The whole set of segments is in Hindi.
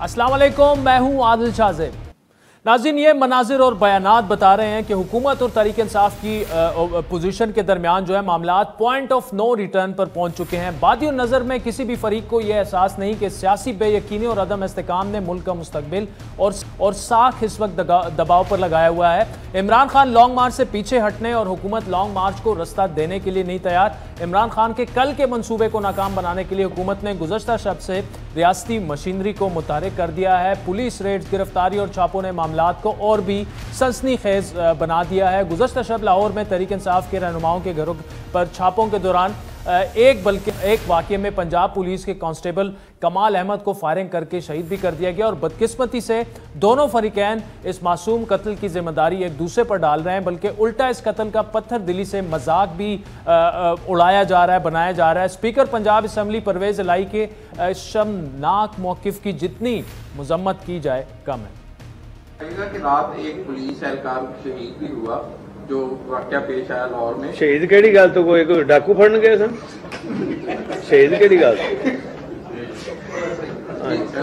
अस्सलाम वालेकुम, मैं हूं आदिल शाहज़ेब। नाज़रीन, ये मनाजिर और बयानात बता रहे हैं कि हुकूमत और तहरीक इंसाफ की पोजीशन के दरमियान जो है मामलात पॉइंट ऑफ नो रिटर्न पर पहुंच चुके हैं। बादियों नज़र में किसी भी फरीक को यह एहसास नहीं कि सियासी बेयकीनी और अदम इस्तेकाम ने मुल्क का मुस्तकबिल और साख इस वक्त दबाव पर लगाया हुआ है। इमरान खान लॉन्ग मार्च से पीछे हटने और हुकूमत लॉन्ग मार्च को रास्ता देने के लिए नहीं तैयार। इमरान खान के कल के मंसूबे को नाकाम बनाने के लिए हुकूमत ने गुज़श्ता शब से रियासती मशीनरी को मुतहरिक कर दिया है। पुलिस रेड्स, गिरफ्तारी और छापों ने मामलात को और भी सनसनीखेज बना दिया है। गुज़श्ता शब लाहौर में तहरीक इंसाफ के रहनुमाओं के घरों पर छापों के दौरान एक वाक़ये में पंजाब पुलिस के कांस्टेबल कमाल अहमद को फायरिंग करके शहीद भी कर दिया गया और बदकिस्मती से दोनों फरीकैन इस मासूम कत्ल की जिम्मेदारी एक दूसरे पर डाल रहे हैं, बल्कि उल्टा इस कत्ल का पत्थर दिली से मजाक भी उड़ाया जा रहा है, बनाया जा रहा है। स्पीकर पंजाब असम्बली परवेज इलाही के शर्मनाक मौक़िफ़ की जितनी मजम्मत की जाए कम है। कि रात एक पुलिस एहलकार शहीद भी हुआ, जो वाकया पेश आया लाहौर में। शहीद केड़ी गल तो कोई डाकू फड़न गए सन? शहीद केड़ी गल?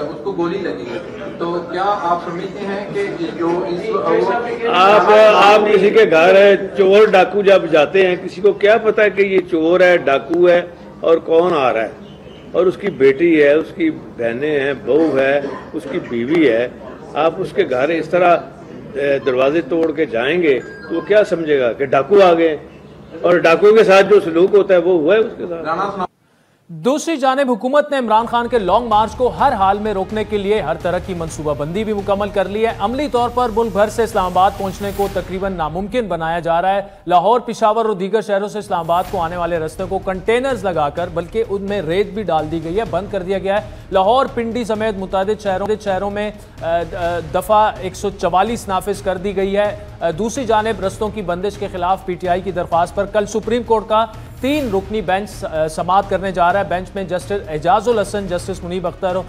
उसको गोली लगी। तो क्या आप समझते हैं कि जो आप किसी के घर है चोर डाकू जब जाते हैं, किसी को क्या पता है कि ये चोर है, डाकू है और कौन आ रहा है, और उसकी बेटी है, उसकी बहनें हैं, बहू है, उसकी बीवी है। आप उसके घर इस तरह दरवाजे तोड़ के जाएंगे तो वो क्या समझेगा कि डाकू आ गए, और डाकुओं के साथ जो सलूक होता है वो हुआ है उसके साथ। दूसरी जानिब हुकूमत ने इमरान खान के लॉन्ग मार्च को हर हाल में रोकने के लिए हर तरह की मनसूबाबंदी भी मुकम्मल कर ली है। अमली तौर पर मुल्क भर से इस्लामाबाद पहुंचने को तकरीबन नामुमकिन बनाया जा रहा है। लाहौर, पिशावर और दीगर शहरों से इस्लामाबाद को आने वाले रास्ते को कंटेनर्स लगाकर बल्कि उनमें रेत भी डाल दी गई है, बंद कर दिया गया है। लाहौर, पिंडी समेत मुतादिद शहरों में दफ़ा 144 नाफिज कर दी गई है। दूसरी जानिब रस्तों की बंदिश के खिलाफ PTI की दरख्वास्त पर कल सुप्रीम कोर्ट का 3 रुकनी बेंच समाअत करने जा रहा है। बेंच में justice Ijazul Hasan, justice Munib Akhtar,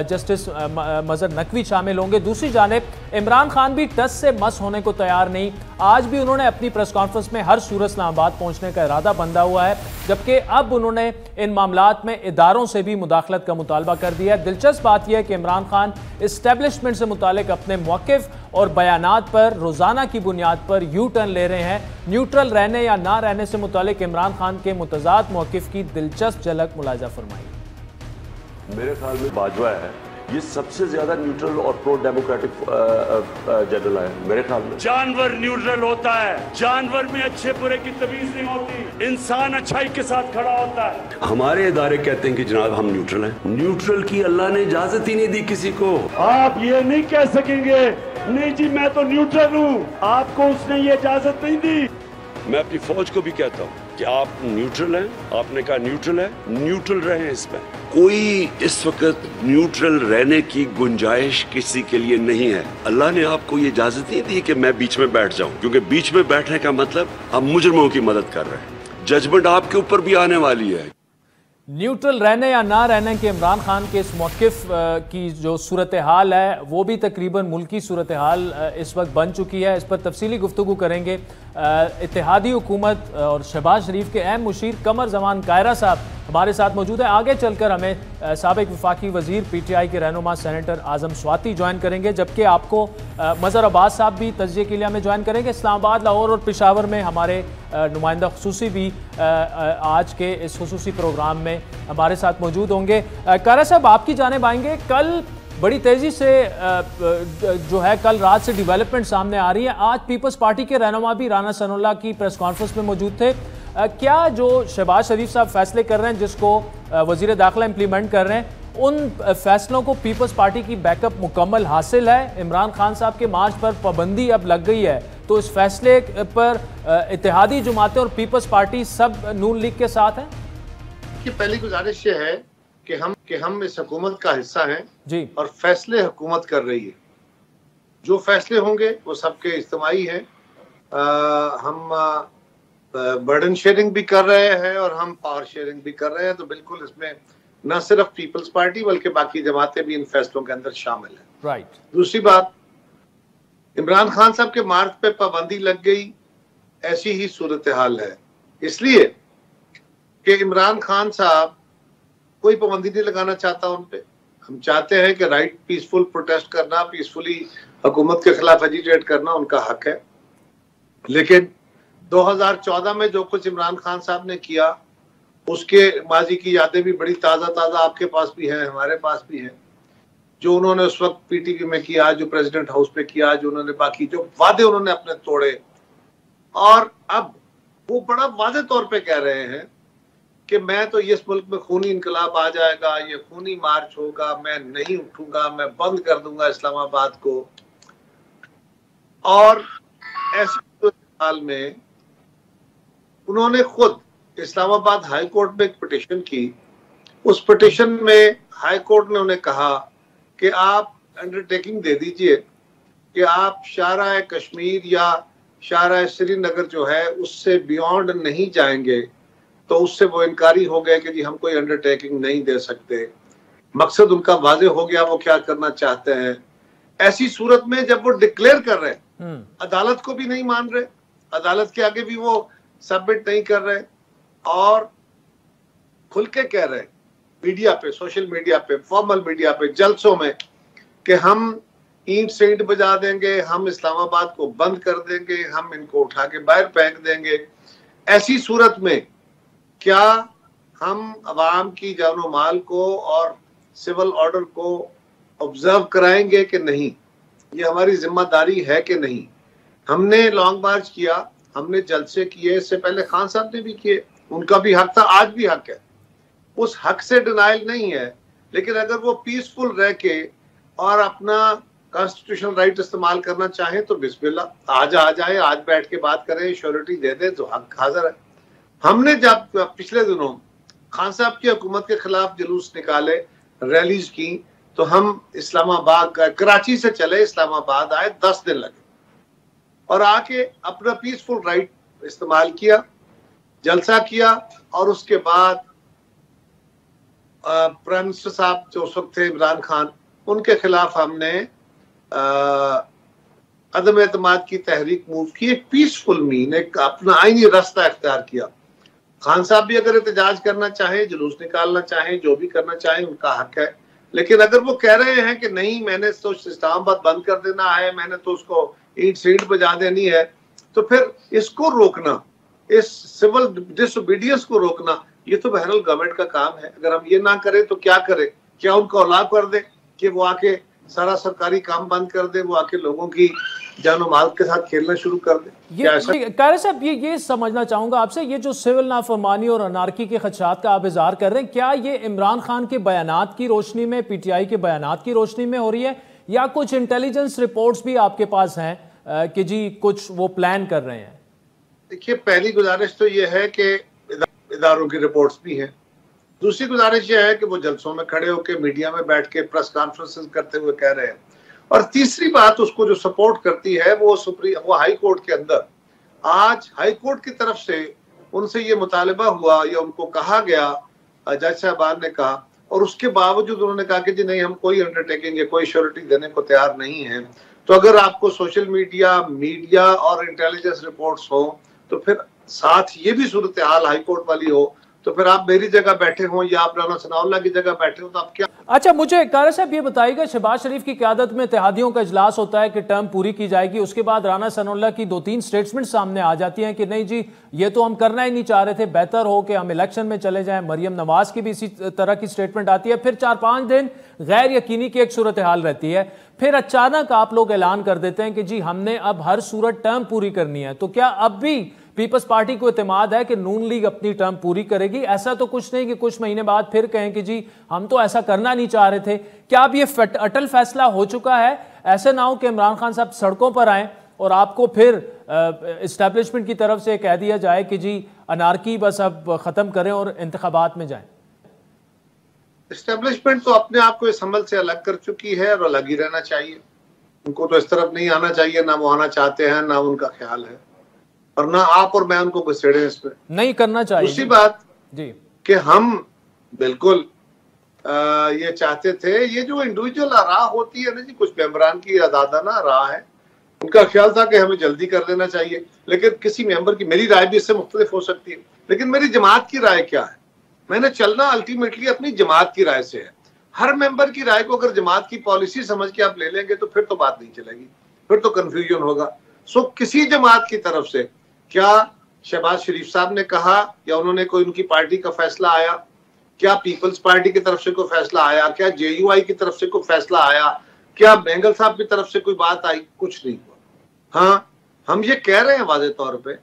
justice Mazhar Naqvi शामिल होंगे। दूसरी जानिब इमरान खान भी टस से मस होने को तैयार नहीं। आज भी उन्होंने अपनी प्रेस कॉन्फ्रेंस में हर सूरत इस्लामाबाद पहुंचने का इरादा बंधा हुआ है, जबकि अब उन्होंने इन मामलात में इदारों से भी मुदाखलत का मुतालबा कर दिया है। दिलचस्प बात यह है कि इमरान खान इस्टेब्लिशमेंट से मुतालिक अपने मौक़िफ़ और बयानात पर रोज़ाना की बुनियाद पर यू टर्न ले रहे हैं। न्यूट्रल रहने या ना रहने से मुतालिक इमरान खान के मुतज़ाद मौक़िफ़ की दिलचस्प झलक मुलाहिज़ा फरमाई। मेरे ख्याल में बाजवा है, ये सबसे ज्यादा न्यूट्रल और प्रो डेमोक्रेटिक जनरल है मेरे ख्याल में। जानवर न्यूट्रल होता है, जानवर में अच्छे बुरे की तमीज नहीं होती, इंसान अच्छाई के साथ खड़ा होता है। हमारे इदारे कहते हैं कि जनाब हम न्यूट्रल हैं। न्यूट्रल की अल्लाह ने इजाजत ही नहीं दी किसी को। आप ये नहीं कह सकेंगे नहीं जी मैं तो न्यूट्रल हूँ, आपको उसने ये इजाजत नहीं दी। मैं अपनी फौज को भी कहता हूँ कि आप न्यूट्रल हैं, आपने कहा न्यूट्रल है, न्यूट्रल रहें। इसमें कोई इस वक्त न्यूट्रल रहने की गुंजाइश किसी के लिए नहीं है। अल्लाह ने आपको ये इजाजत नहीं दी कि मैं बीच में बैठ जाऊं, क्योंकि बीच में बैठने का मतलब आप मुजरिमों की मदद कर रहे हैं। जजमेंट आपके ऊपर भी आने वाली है। न्यूट्रल रहने या ना रहने के इमरान खान के इस मौक़िफ़ की जो सूरत हाल है वो भी तकरीबन मुल्की सूरत हाल इस वक्त बन चुकी है। इस पर तफसीली गुफ्तगू करेंगे। इत्तेहादी हुकूमत और शहबाज शरीफ के अहम मुशीर कमर जमान कायरा साहब हमारे साथ मौजूद है। आगे चलकर हमें साबिक वफाकी वजीर PTI के रहनुमा सेनेटर आजम स्वाति ज्वाइन करेंगे, जबकि आपको मज़हर अब्बास साहब भी तजिए के लिए हमें ज्वाइन करेंगे। इस्लामाबाद, लाहौर और पेशावर में हमारे नुमाइंदा खुसूसी भी आज के इस खुसूसी प्रोग्राम में हमारे साथ मौजूद होंगे। कायरा साहब, आपकी जानिब आएंगे। कल बड़ी तेज़ी से जो है कल रात से डेवलपमेंट सामने आ रही है। आज पीपल्स पार्टी के रहनुमा भी राना सनाउल्लाह की प्रेस कॉन्फ्रेंस में मौजूद थे। क्या जो शहबाज शरीफ साहब फैसले कर रहे हैं, जिसको वज़ीर दाखिला इम्प्लीमेंट कर रहे हैं, उन फैसलों को पीपल्स पार्टी की बैकअप मुकम्मल हासिल है? इमरान खान साहब के मार्च पर पाबंदी अब लग गई है, तो इस फैसले पर इत्तेहादी जमातें और पीपल्स पार्टी सब नून लीग के साथ हैं? कि पहली गुजारिश ये है कि हम इस हुकूमत का हिस्सा हैं जी, और फैसले हुकूमत कर रही है। जो फैसले होंगे वो सबके इज्तिमाई हैं। हम बर्डन शेयरिंग भी कर रहे हैं और हम पावर शेयरिंग भी कर रहे हैं, तो बिल्कुल इसमें न सिर्फ पीपल्स पार्टी बल्कि बाकी जमातें भी इन फैसलों के अंदर शामिल हैं। राइट। दूसरी बात, इमरान खान साहब के मार्च पे पाबंदी लग गई, ऐसी ही सूरत हाल है, इसलिए कि इमरान खान साहब कोई पाबंदी नहीं लगाना चाहता उन पे। हम चाहते हैं कि राइट पीसफुल प्रोटेस्ट करना, पीसफुली हुकूमत के खिलाफ एजिटेट करना उनका हक है। लेकिन 2014 में जो कुछ इमरान खान साहब ने किया, उसके माजी की यादें भी बड़ी ताज़ा आपके पास भी हैं, हमारे पास भी हैं। जो उन्होंने उस वक्त पीटीवी में किया, जो प्रेसिडेंट हाउस पे किया, जो उन्होंने बाकी जो वादे उन्होंने अपने तोड़े, और अब वो बड़ा वादे तौर पे कह रहे हैं कि मैं तो इस मुल्क में खूनी इनकलाब आ जाएगा, ये खूनी मार्च होगा, मैं नहीं उठूंगा, मैं बंद कर दूंगा इस्लामाबाद को। और ऐसे हाल में उन्होंने खुद इस्लामाबाद हाई कोर्ट में एक पिटीशन की। उस पिटीशन में हाई कोर्ट ने उन्हें कहा कि आप अंडरटेकिंग दे दीजिए कि आप शाहराह कश्मीर या शाहराह श्रीनगर जो है उससे बियॉन्ड नहीं जाएंगे। तो उससे वो इनकारी हो गए कि जी हम कोई अंडरटेकिंग नहीं दे सकते। मकसद उनका वाज़ेह हो गया वो क्या करना चाहते हैं। ऐसी सूरत में जब वो डिक्लेयर कर रहे, अदालत को भी नहीं मान रहे, अदालत के आगे भी वो सबमिट नहीं कर रहे, और खुल के कह रहे मीडिया पे, सोशल मीडिया पे, फॉर्मल मीडिया पे, जलसों में कि हम ईंट से ईंट बजा देंगे, हम इस्लामाबाद को बंद कर देंगे, हम इनको उठा के बाहर फेंक देंगे। ऐसी सूरत में क्या हम अवाम की जानो माल को और सिविल ऑर्डर को ऑब्जर्व कराएंगे कि नहीं? ये हमारी जिम्मेदारी है कि नहीं? हमने लॉन्ग मार्च किया, हमने जलसे किए, इससे पहले खान साहब ने भी किए, उनका भी हक था, आज भी हक है, उस हक से डिनाइल नहीं है। लेकिन अगर वो पीसफुल रह के और अपना कॉन्स्टिट्यूशनल राइट इस्तेमाल करना चाहें तो बिस्मिल्लाह, आज आ जाए, आज बैठ के बात करें, श्योरिटी दे दे, तो हक हाजिर है। हमने जब पिछले दिनों खान साहब की हुकूमत के खिलाफ जुलूस निकाले, रैलीज की, तो हम इस्लामाबाद, कराची से चले इस्लामाबाद आए, 10 दिन लगे, और आके अपना पीसफुल राइट इस्तेमाल किया, जलसा किया, और उसके बाद प्राइम मिनिस्टर साहब जो उस वक्त थे इमरान खान, उनके खिलाफ हमने अदम एतमाद की तहरीक मूव की, एक पीसफुल मीन, एक अपना आईनी रास्ता इख्तियार किया। खान साहब भी अगर एहतजाज करना चाहें, जुलूस निकालना चाहें, जो भी करना चाहें, उनका हक है। लेकिन अगर वो कह रहे हैं कि नहीं मैंने तो इस्लामाबाद बंद कर देना है, मैंने तो उसको ईंट से ईंट बजा देनी है, तो फिर इसको रोकना, इस सिविल डिसोबीडियंस को रोकना, ये तो बहरहाल गवर्नमेंट का काम है। अगर हम ये ना करें तो क्या करें? क्या उनको अलाउ कर दे कि वो आके सारा सरकारी काम बंद कर दे, वो आके लोगों की जानो माल के साथ खेलना शुरू कर दे? ये कारी साहब, ये समझना चाहूंगा आपसे, ये जो सिविल नाफरमानी और अनारकी के खदशात का आप इजहार कर रहे हैं, क्या ये इमरान खान के बयानात की रोशनी में, पीटीआई के बयानात की रोशनी में हो रही है, या कुछ इंटेलिजेंस रिपोर्ट्स भी आपके पास हैं कि जी कुछ वो प्लान कर रहे हैं? देखिए, पहली गुजारिश तो ये है कि इदारों की रिपोर्ट्स भी हैं। दूसरी गुजारिश ये है कि वो जलसों में खड़े होकर मीडिया में बैठ के प्रेस कॉन्फ्रेंसेस करते हुए कह रहे हैं। और तीसरी बात उसको जो सपोर्ट करती है वो हाई कोर्ट के अंदर, आज हाई कोर्ट की तरफ से उनसे ये मुतालबा हुआ या उनको कहा गया, जज साहबान ने कहा, और उसके बावजूद उन्होंने कहा कि जी नहीं, हम कोई अंडरटेकिंग या कोई श्योरिटी देने को तैयार नहीं है। तो अगर आपको सोशल मीडिया और इंटेलिजेंस रिपोर्ट्स हो, तो फिर साथ ये भी सूरत हाल हाई कोर्ट वाली हो, तो फिर आप मेरी जगह बैठे हो या आप राना सनाउल्लाह की जगह बैठे हो, तो आप क्या? अच्छा, मुझे कारी साहब ये बताइएगा, शहबाज शरीफ की क़यादत में इत्तेहादियों का इजलास होता है कि टर्म पूरी की जाएगी, उसके बाद राना सनाउल्लाह की 2-3 स्टेटमेंट सामने आ जाती हैं कि नहीं जी ये तो हम करना ही नहीं चाह रहे थे, बेहतर हो कि हम इलेक्शन में चले जाएं। मरियम नवाज की भी इसी तरह की स्टेटमेंट आती है। फिर 4-5 दिन गैर यकीनी की एक सूरत हाल रहती है, फिर अचानक आप लोग ऐलान कर देते हैं कि जी हमने अब हर सूरत टर्म पूरी करनी है। तो क्या अब भी पीपल्स पार्टी को इत्तेमाद है कि नून लीग अपनी टर्म पूरी करेगी? ऐसा तो कुछ नहीं कि कुछ महीने बाद फिर कहें कि जी हम तो ऐसा करना नहीं चाह रहे थे। क्या अब ये अटल फैसला हो चुका है? ऐसे ना हो कि इमरान खान साहब सड़कों पर आए और आपको फिर एस्टैब्लिशमेंट की तरफ से कह दिया जाए कि जी अनारकी बस अब खत्म करें और इंतखाबात में जाएं। एस्टैब्लिशमेंट तो अपने आप को इस अमल से अलग कर चुकी है और अलग ही रहना चाहिए। उनको तो इस तरफ नहीं आना चाहिए, ना वो आना चाहते हैं, ना उनका ख्याल है, और ना आप और मैं उनको घुसेड़े इस पे। नहीं करना चाहिए। दूसरी बात जी कि हम बिल्कुल ये चाहते थे, ये जो इंडिविजुअल राह होती है ना जी, कुछ मेंबरान की आजादाना राह है, उनका ख्याल था कि हमें जल्दी कर देना चाहिए। लेकिन किसी मेंबर की, मेरी राय भी इससे मुख्तलिफ हो सकती है, लेकिन मेरी जमात की राय क्या है? मैंने चलना अल्टीमेटली अपनी जमात की राय से है। हर मेंबर की राय को अगर जमात की पॉलिसी समझ के आप ले लेंगे तो फिर तो बात नहीं चलेगी, फिर तो कंफ्यूजन होगा। सो किसी जमात की तरफ से क्या शहबाज शरीफ साहब ने कहा या उन्होंने कोई उनकी पार्टी का फैसला आया, क्या पीपल्स पार्टी की तरफ से कोई फैसला आया, क्या JUI की तरफ से कोई फैसला आया, क्या बेंगल साहब की तरफ से कोई बात आई? कुछ नहीं हुआ। हाँ, हम ये कह रहे हैं वाज़ेह तौर पे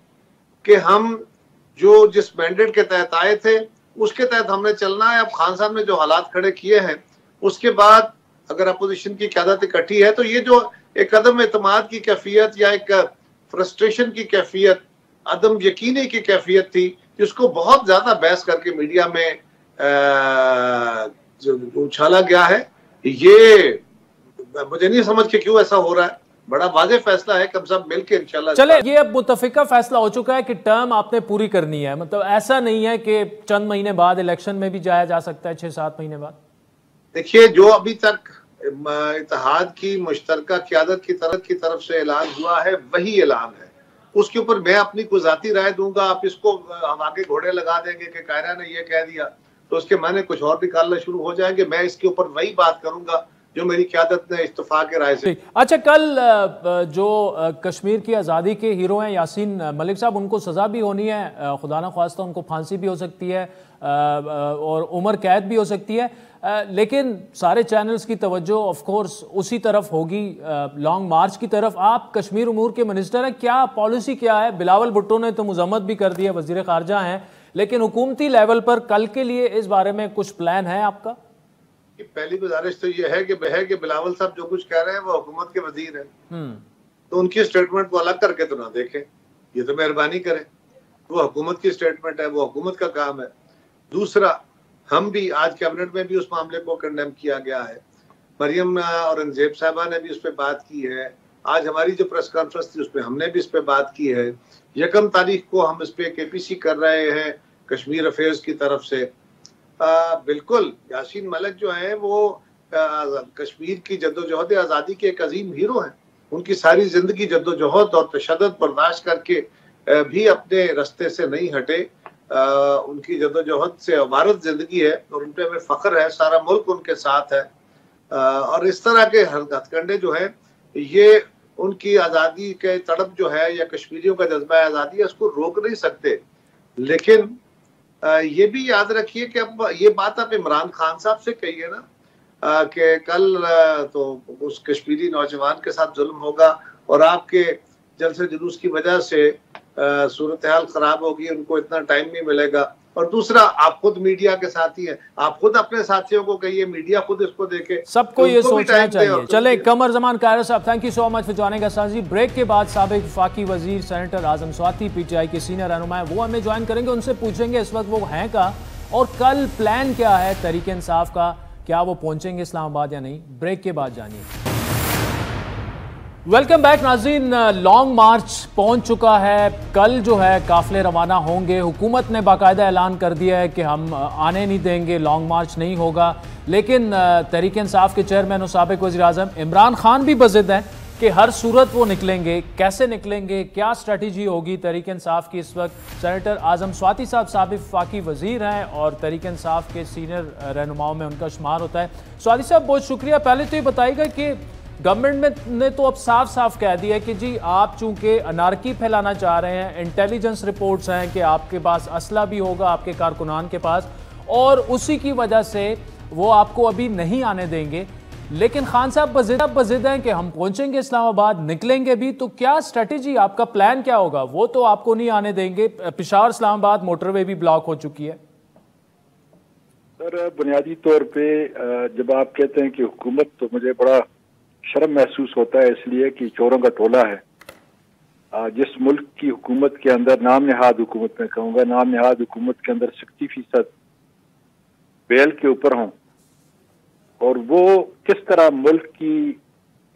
कि हम जो जिस मैंडेट के तहत आए थे उसके तहत हमने चलना है। अब खान साहब ने जो हालात खड़े किए हैं उसके बाद अगर अपोजिशन की क़यादत इकट्ठी है तो ये जो एक अदम एतमाद की कैफियत या एक फ्रस्ट्रेशन की कैफियत, अदम यकीनी की कैफियत थी, जिसको बहुत ज्यादा बहस करके मीडिया में उछाला गया है, ये मुझे नहीं समझ के क्यों ऐसा हो रहा है। बड़ा वाज़ेह फैसला है कि हम सब मिलकर इंशाल्लाह। चले, ये अब मुत्तफिका फैसला हो चुका है कि टर्म आपने पूरी करनी है, मतलब ऐसा नहीं है कि चंद महीने बाद इलेक्शन में भी जाया जा सकता है, 6-7 महीने बाद। देखिए, जो अभी तक इत्तेहाद की मुश्तरका क़यादत की तरफ से ऐलान हुआ है वही ऐलान है। उसके ऊपर मैं अपनी कोई ज़ाती राय दूंगा, आप इसको हम आगे घोड़े लगा देंगे कि कायरा ने ये कह दिया तो उसके माने कुछ और निकालना शुरू हो जाएंगे। मैं इसके ऊपर वही बात करूंगा जो मेरी क़यादत ने इत्तफाक राय से। अच्छा, कल जो कश्मीर की आज़ादी के हीरो हैं यासीन मलिक साहब, उनको सज़ा भी होनी है, खुदा न ख्वास्ता उनको फांसी भी हो सकती है और उम्र कैद भी हो सकती है, लेकिन सारे चैनल्स की तवज्जो ऑफ कोर्स उसी तरफ होगी, लॉन्ग मार्च की तरफ। आप कश्मीर उमूर के मिनिस्टर हैं, क्या पॉलिसी क्या है? बिलावल भुट्टो ने तो मुजम्मत भी कर दी है, वज़ीर ख़ारजा हैं, लेकिन हुकूमती लेवल पर कल के लिए इस बारे में कुछ प्लान है आपका? पहली गुजारिश तो ये है कि बिलावल साहब जो कुछ कह रहे हैं वो हुकूमत के वजीर हैं, तो उनकी स्टेटमेंट को अलग करके तो ना देखें, ये तो मेहरबानी करें। वो हुकूमत की स्टेटमेंट है, वो हुकूमत का काम है। दूसरा, हम भी आज कैबिनेट में भी उस मामले को कंडेम किया गया है, मरियम औरंगजेब साहबा ने भी उस पर बात की है, आज हमारी जो प्रेस कॉन्फ्रेंस थी उसमें हमने भी इस पर बात की है। 1 तारीख को हम इस पे KPC कर रहे हैं कश्मीर अफेयर्स की तरफ से। बिल्कुल, यासीन मलिक जो है वो कश्मीर की जद्दोजहद आज़ादी के एक अजीम हीरो हैं। उनकी सारी जिंदगी जद्दोजहद और तशद्दुद बर्दाश्त करके भी अपने रास्ते से नहीं हटे। उनकी जद्दोजहद से अबारत जिंदगी है और उन पर हमें फख्र है, सारा मुल्क उनके साथ है। और इस तरह के हथकंडे जो है ये उनकी आज़ादी के तड़प जो है या कश्मीरियों का जज्बा आज़ादी है उसको रोक नहीं सकते। लेकिन ये भी याद रखिए कि अब ये बात आप इमरान खान साहब से कहिए ना कि कल तो उस कश्मीरी नौजवान के साथ जुल्म होगा और आपके जलसे जुलूस की वजह से सूरत हाल खराब होगी, उनको इतना टाइम नहीं मिलेगा। और दूसरा, आप खुद मीडिया के साथी हैं, आप खुद अपने साथियों को कहिए, मीडिया खुद इसको देखे, सबको ये सोचना चाहिए। चले, कमर जमान कायरा साहब, thank you so much for joining us. Break के बाद साबिक वफाकी वजीर सेनेटर आजम स्वाति PTI के सीनियर रहनुमा वो हमें ज्वाइन करेंगे, उनसे पूछेंगे इस वक्त वो हैं का और कल प्लान क्या है तहरीक इंसाफ का, क्या वो पहुंचेंगे इस्लामाबाद या नहीं। ब्रेक के बाद जानिए। वेलकम बैक नाज़रीन, लॉन्ग मार्च पहुंच चुका है, कल जो है काफिले रवाना होंगे। हुकूमत ने बाकायदा ऐलान कर दिया है कि हम आने नहीं देंगे, लॉन्ग मार्च नहीं होगा, लेकिन तहरीक इंसाफ के चेयरमैन और साबिक वज़ीर आज़म इमरान खान भी बज़िद हैं कि हर सूरत वो निकलेंगे। कैसे निकलेंगे, क्या स्ट्रेटजी होगी तहरीक इंसाफ की? इस वक्त सेनेटर आजम स्वाति साहब साबिक वफाकी वज़ीर हैं और तहरीक इंसाफ के सीनियर रहनुमाओं में उनका शुमार होता है। स्वाति साहब, बहुत शुक्रिया। पहले तो ये बताइएगा कि गवर्नमेंट ने तो अब साफ साफ कह दिया कि जी आप चूंकि अनारकी फैलाना चाह रहे हैं, इंटेलिजेंस रिपोर्ट्स हैं कि आपके पास असला भी होगा आपके कारकुनान के पास, और उसी की वजह से वो आपको अभी नहीं आने देंगे। लेकिन खान साहब बज़िद हैं कि हम पहुंचेंगे इस्लामाबाद, निकलेंगे भी, तो क्या स्ट्रेटजी, आपका प्लान क्या होगा? वो तो आपको नहीं आने देंगे, पेशावर इस्लामाबाद मोटरवे भी ब्लॉक हो चुकी है। सर, बुनियादी तौर पे जब आप कहते हैं कि हुकूमत, तो मुझे बड़ा शर्म महसूस होता है, इसलिए कि चोरों का टोला है। जिस मुल्क की हुकूमत के अंदर, नाम नहाद हुकूमत में कहूँगा, नाम नहाद हुकूमत के अंदर 60% बेल के ऊपर हों, और वो किस तरह मुल्क की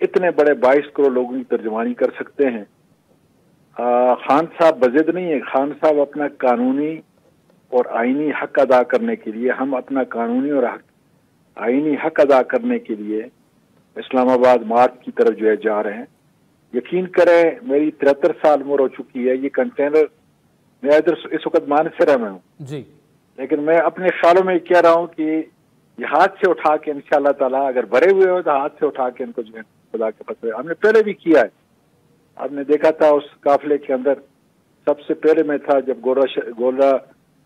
इतने बड़े 22 करोड़ लोगों की तर्जुमानी कर सकते हैं। खान साहब बज़िद नहीं है, खान साहब अपना कानूनी और आईनी हक अदा करने के लिए, हम अपना कानूनी और आईनी हक अदा करने के लिए इस्लामाबाद मार्च की तरफ जो है जा रहे हैं। यकीन करें, मेरी 73 साल उम्र हो चुकी है। ये कंटेनर, मैं इधर इस वक्त मानसर में हूँ जी, लेकिन मैं अपने ख्यालों में कह रहा हूँ कि ये हाथ से उठा के इंशाल्लाह ताला अगर भरे हुए हो तो हाथ से उठा के इनको जो है खुदा के फतवे, हमने पहले भी किया है। आपने देखा था उस काफिले के अंदर सबसे पहले मैं था जब गोला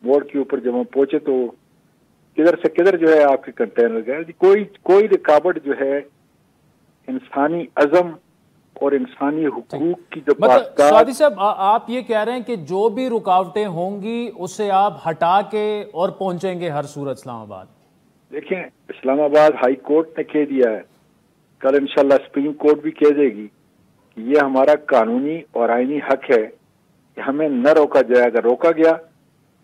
मोड़ के ऊपर जब हम पहुंचे तो किधर से किधर जो है आपके कंटेनर गए। कोई रुकावट जो है इंसानी अज़म और इंसानी हुकूक की जो स्वादी साहब, आप ये कह रहे हैं कि जो भी रुकावटें होंगी उसे आप हटा के और पहुंचेंगे हर सूरत इस्लामाबाद। देखें, इस्लामाबाद हाई कोर्ट ने कह दिया है, कल इंशाल्लाह सुप्रीम कोर्ट भी कह देगी कि ये हमारा कानूनी और आईनी हक है कि हमें न रोका जाए। अगर रोका गया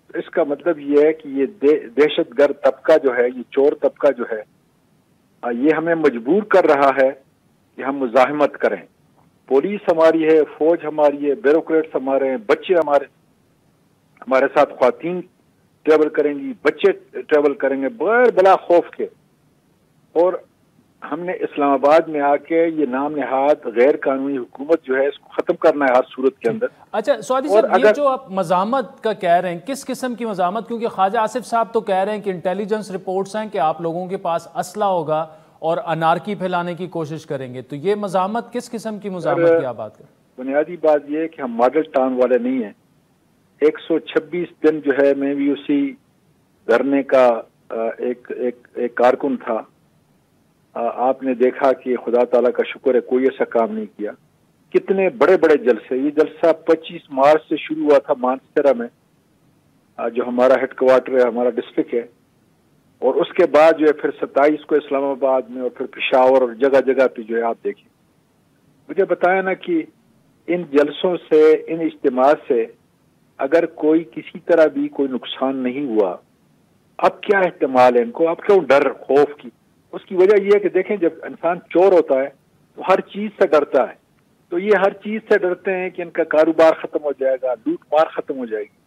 तो इसका मतलब ये है कि ये दहशतगर्द तबका जो है, ये चोर तबका जो है, ये हमें मजबूर कर रहा है कि हम मुजाहिमत करें। पुलिस हमारी है, फौज हमारी है, ब्यूरोक्रेट्स हमारे हैं, बच्चे हमारे साथ ख्वातीन ट्रेवल करेंगी, बच्चे ट्रेवल करेंगे बगैर बला खौफ के। और हमने इस्लामाबाद में आके ये नाम नहाद गैर कानूनी हुकूमत जो है इसको खत्म करना है हर सूरत के अंदर। अच्छा स्वादी साहब, ये जो आप मज़ामत का कह रहे हैं, किस किस्म की मज़ामत? क्योंकि ख्वाजा आसिफ साहब तो कह रहे हैं कि इंटेलिजेंस रिपोर्ट्स हैं कि आप लोगों के पास असला होगा और अनारकी फैलाने की कोशिश करेंगे, तो ये मज़ामत किस किस्म की मज़ामत की आप बात करें? बुनियादी बात यह है कि हम मॉडल टाउन वाले नहीं हैं। 126 दिन जो है मैं भी उसी धरने का एक कारकुन था। आपने देखा कि खुदा ताला का शुक्र है कोई ऐसा काम नहीं किया। कितने बड़े बड़े जलसे, ये जलसा 25 मार्च से शुरू हुआ था मानसरा में, जो हमारा हेडक्वार्टर है, हमारा डिस्ट्रिक्ट है, और उसके बाद जो है फिर 27 को इस्लामाबाद में और फिर पेशावर और जगह जगह पे जो है आप देखिए। मुझे बताया ना कि इन जलसों से, इन इज्तिमा से अगर कोई किसी तरह भी कोई नुकसान नहीं हुआ, अब क्या एहतमाल है इनको, अब क्यों डर खौफ की? उसकी वजह यह है कि देखें, जब इंसान चोर होता है तो हर चीज से डरता है, तो ये हर चीज से डरते हैं कि इनका कारोबार खत्म हो जाएगा, लूट मार खत्म हो जाएगी,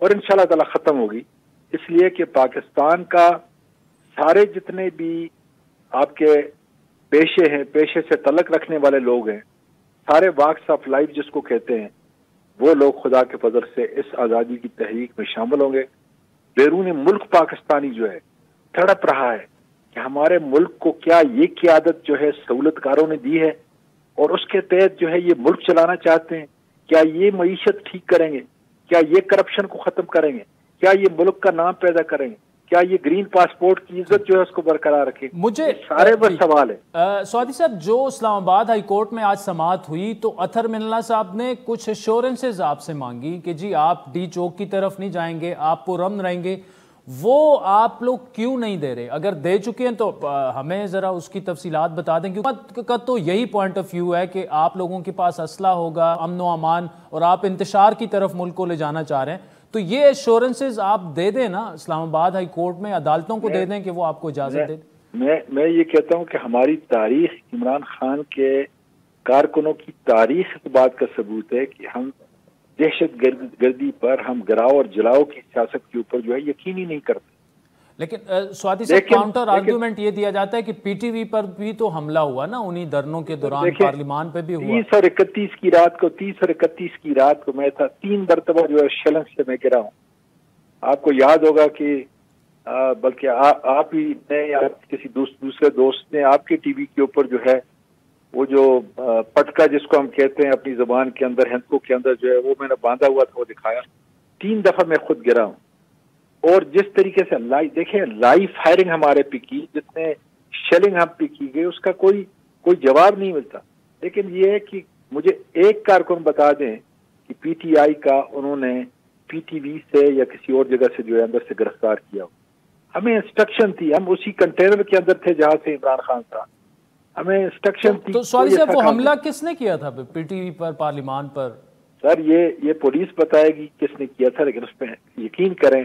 और इंशाल्लाह ताला खत्म होगी। इसलिए कि पाकिस्तान का सारे जितने भी आपके पेशे हैं, पेशे से तल्लुक रखने वाले लोग हैं, सारे वॉक्स ऑफ लाइफ जिसको कहते हैं, वो लोग खुदा के फजल से इस आज़ादी की तहरीक में शामिल होंगे। बैरून मुल्क पाकिस्तानी जो है तड़प रहा है कि हमारे मुल्क को क्या ये क़यादत जो है सहूलतकारों ने दी है और उसके तहत जो है ये मुल्क चलाना चाहते हैं। क्या ये मईशत ठीक करेंगे? क्या ये करप्शन को ख़त्म करेंगे? क्या ये मुल्क का नाम पैदा करेंगे? क्या ये ग्रीन पासपोर्ट की इज्जत जो है उसको बरकरार रखें? मुझे सारे बस सवाल है। स्वादी साहब, जो इस्लामाबाद हाई कोर्ट में आज समाअत हुई तो अतर मिन्ना साहब ने कुछ एश्योरेंसेज आपसे मांगी कि जी आप डी चौक की तरफ नहीं जाएंगे, आप पुरअमन रहेंगे। वो आप लोग क्यों नहीं दे रहे? अगर दे चुके हैं तो हमें ज़रा उसकी तफसीलात बता दें, क्योंकि का तो यही पॉइंट ऑफ व्यू है कि आप लोगों के पास असला होगा, अमन व अमान, और आप इंतशार की तरफ मुल्क को ले जाना चाह रहे हैं, तो ये एश्योरेंसेज आप दे दें ना इस्लामाबाद हाई कोर्ट में, अदालतों को दे दें कि वो आपको इजाज़त दे दें। मैं ये कहता हूँ कि हमारी तारीख, इमरान खान के कारकुनों की तारीख इस बात का सबूत है कि हम दहशत गर्दी पर, हम गिराव और जलाओ की सियासत के ऊपर जो है यकीन ही नहीं करते। लेकिन स्वाति साहब, काउंटर आर्ग्यूमेंट ये दिया जाता है कि पीटीवी पर भी तो हमला हुआ ना उन्हीं धरनों के दौरान, पार्लिमान पे भी हुआ। 30 और 31 की रात को मैं था, 3 मरतबा जो है शलन से मैं गिरा हूँ। आपको याद होगा कि बल्कि आप ही ने या किसी दूसरे दोस्त ने आपके टीवी के ऊपर जो है वो जो पटका जिसको हम कहते हैं अपनी जुबान के अंदर, हिंदको के अंदर जो है वो मैंने बांधा हुआ था, वो दिखाया। 3 दफा मैं खुद गिरा हूँ। और जिस तरीके से लाइव फायरिंग हमारे पे की, जितने शेलिंग हम पे की गई, उसका कोई जवाब नहीं मिलता। लेकिन ये है कि मुझे एक कारकुन बता दें कि पीटीआई का उन्होंने पीटीवी से या किसी और जगह से जो है अंदर से गिरफ्तार किया हो। हमें इंस्ट्रक्शन थी, हम उसी कंटेनर के अंदर थे जहां से इमरान खान था, हमें इंस्ट्रक्शन थी। तो सॉरी साहब, वो हमला किसने किया था पीटीवी पर, पार्लिमान पर? सर ये पुलिस बताएगी किसने किया था, लेकिन उस पर यकीन करें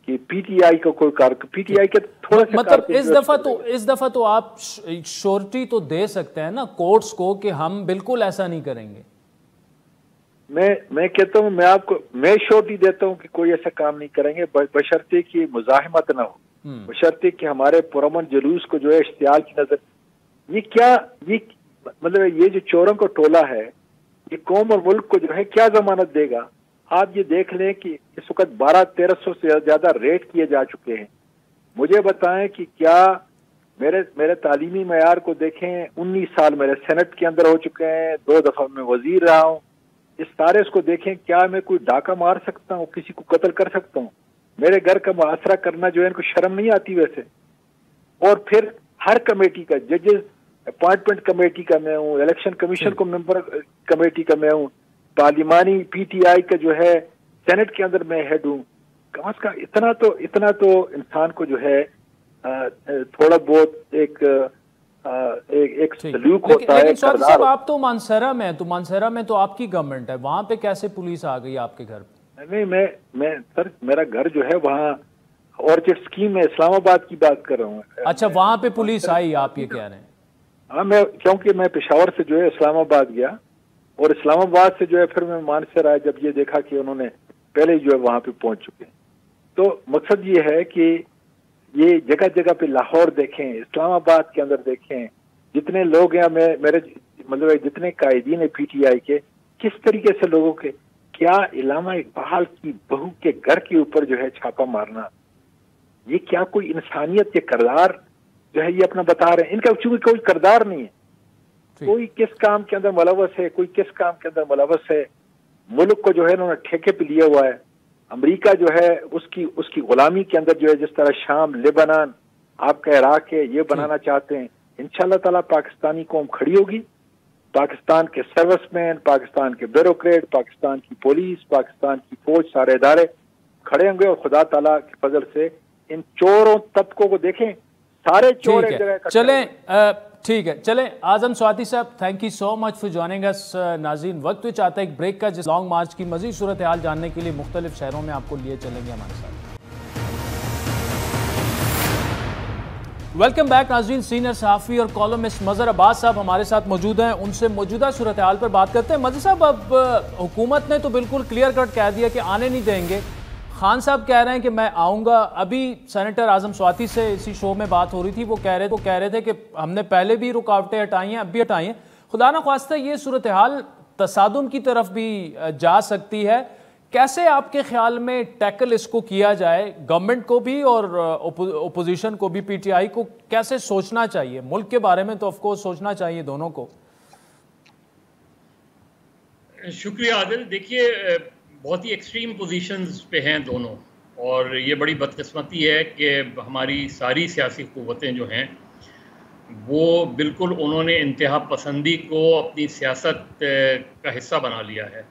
कि पीटीआई को कोई पीटीआई के थोड़ा सा मतलब इस दफा तो आप श्योरिटी तो दे सकते हैं ना कोर्ट्स को कि हम बिल्कुल ऐसा नहीं करेंगे। मैं कहता हूँ, मैं श्योरिटी देता हूँ कि कोई ऐसा काम नहीं करेंगे, बशर्ते कि मुजाहिमत ना हो, बशर्ते कि हमारे पुरअमन जुलूस को जो है इश्तियाल की नजर। ये मतलब ये जो चोरों का टोला है, ये कौम और मुल्क को जो है क्या जमानत देगा? आप ये देख लें कि इस वक्त 1200-1300 से ज्यादा रेड किए जा चुके हैं। मुझे बताएं कि क्या मेरे तालीमी मयार को देखें, 19 साल मेरे सेनेट के अंदर हो चुके हैं, 2 दफा मैं वजीर रहा हूँ, इस सारे इसको देखें, क्या मैं कोई डाका मार सकता हूँ, किसी को कत्ल कर सकता हूँ? मेरे घर का मुआसरा करना जो है इनको शर्म नहीं आती वैसे? और फिर हर कमेटी का, जजेस अपॉइंटमेंट कमेटी का मैं हूँ, इलेक्शन कमीशन को मेंबर कमेटी का मैं हूँ, पार्लिमानी PTI का जो है सेनेट के अंदर मैं हेड हूँ। कम से कम इतना तो इंसान को जो है थोड़ा बहुत एक सलूक होता है। लेकिन स्वाति साहब, आप तो मानसरा में हैं, तो मानसरा में तो आपकी गवर्नमेंट है, वहां पे कैसे पुलिस आ गई आपके घर पे? नहीं, मैं सर, मेरा घर जो है वहाँ ऑर्चिड स्कीम में, इस्लामाबाद की बात कर रहा हूँ। अच्छा, वहां पे पुलिस आई, आप ये कह रहे हैं? हाँ, क्योंकि मैं पेशावर से जो है इस्लामाबाद गया, और इस्लामाबाद से जो है फिर मैं मानसर आया, जब ये देखा कि उन्होंने पहले जो है वहां पे पहुंच चुके। तो मकसद ये है कि ये जगह जगह पे लाहौर देखें, इस्लामाबाद के अंदर देखें, जितने लोग हैं, मेरे मतलब जितने कायदीन है PTI के, किस तरीके से लोगों के, क्या इलामा इकबाल की बहू के घर के ऊपर जो है छापा मारना, ये क्या कोई इंसानियत के किरदार जो है ये अपना बता रहे हैं? इनका चूंकि कोई किरदार नहीं है, कोई किस काम के अंदर मुलव्वस है, कोई किस काम के अंदर मुलव्वस है। मुल्क को जो है उन्होंने ठेके पे लिया हुआ है। अमेरिका जो है उसकी गुलामी के अंदर जो है, जिस तरह शाम, लेबनान, आपका इराक है, ये बनाना चाहते हैं। इंशाल्लाह ताला पाकिस्तानी कौम खड़ी होगी, पाकिस्तान के सर्विसमैन, पाकिस्तान के ब्यूरोक्रेट, पाकिस्तान की पुलिस, पाकिस्तान की फौज, सारे इदारे खड़े होंगे, और खुदा ताला के फजल से इन चोरों तबकों को देखें, सारे चोर एक जगह। चलें, ठीक है, चलें आजम स्वाति साहब, thank you so much for joining अस। नाज़रीन, वक्त चाहता है एक ब्रेक का, जिस लॉन्ग मार्च की मज़ीद सूरत हाल जानने के लिए मुख्तलिफ शहरों में आपको लिए चलेंगे हमारे साथ। वेलकम बैक नाज़रीन। सीनियर सहाफ़ी और कॉलमिस्ट मज़हर अब्बास साहब हमारे साथ मौजूद हैं, उनसे मौजूदा सूरत हाल पर बात करते हैं। मज़हर साहब, अब हुकूमत ने तो बिल्कुल क्लियर कट कह दिया कि आने नहीं देंगे। खान साहब कह रहे हैं कि मैं आऊँगा। अभी सेनेटर आजम स्वाति से इसी शो में बात हो रही थी, वो कह रहे थे कि हमने पहले भी रुकावटें हटाई हैं, अब भी हटाई हैं। खुदा ना ख्वास्ता ये सूरत हाल तसादुम की तरफ भी जा सकती है। कैसे आपके ख्याल में टैकल इसको किया जाए? गवर्नमेंट को भी और ओपोजिशन को भी, PTI को कैसे सोचना चाहिए? मुल्क के बारे में तो ऑफकोर्स सोचना चाहिए दोनों को। शुक्रिया आदिल। देखिए, बहुत ही एक्सट्रीम पोजीशंस पे हैं दोनों, और ये बड़ी बदकिस्मती है कि हमारी सारी सियासी क़ुव्वतें जो हैं वो बिल्कुल उन्होंने इंतहा पसंदी को अपनी सियासत का हिस्सा बना लिया है।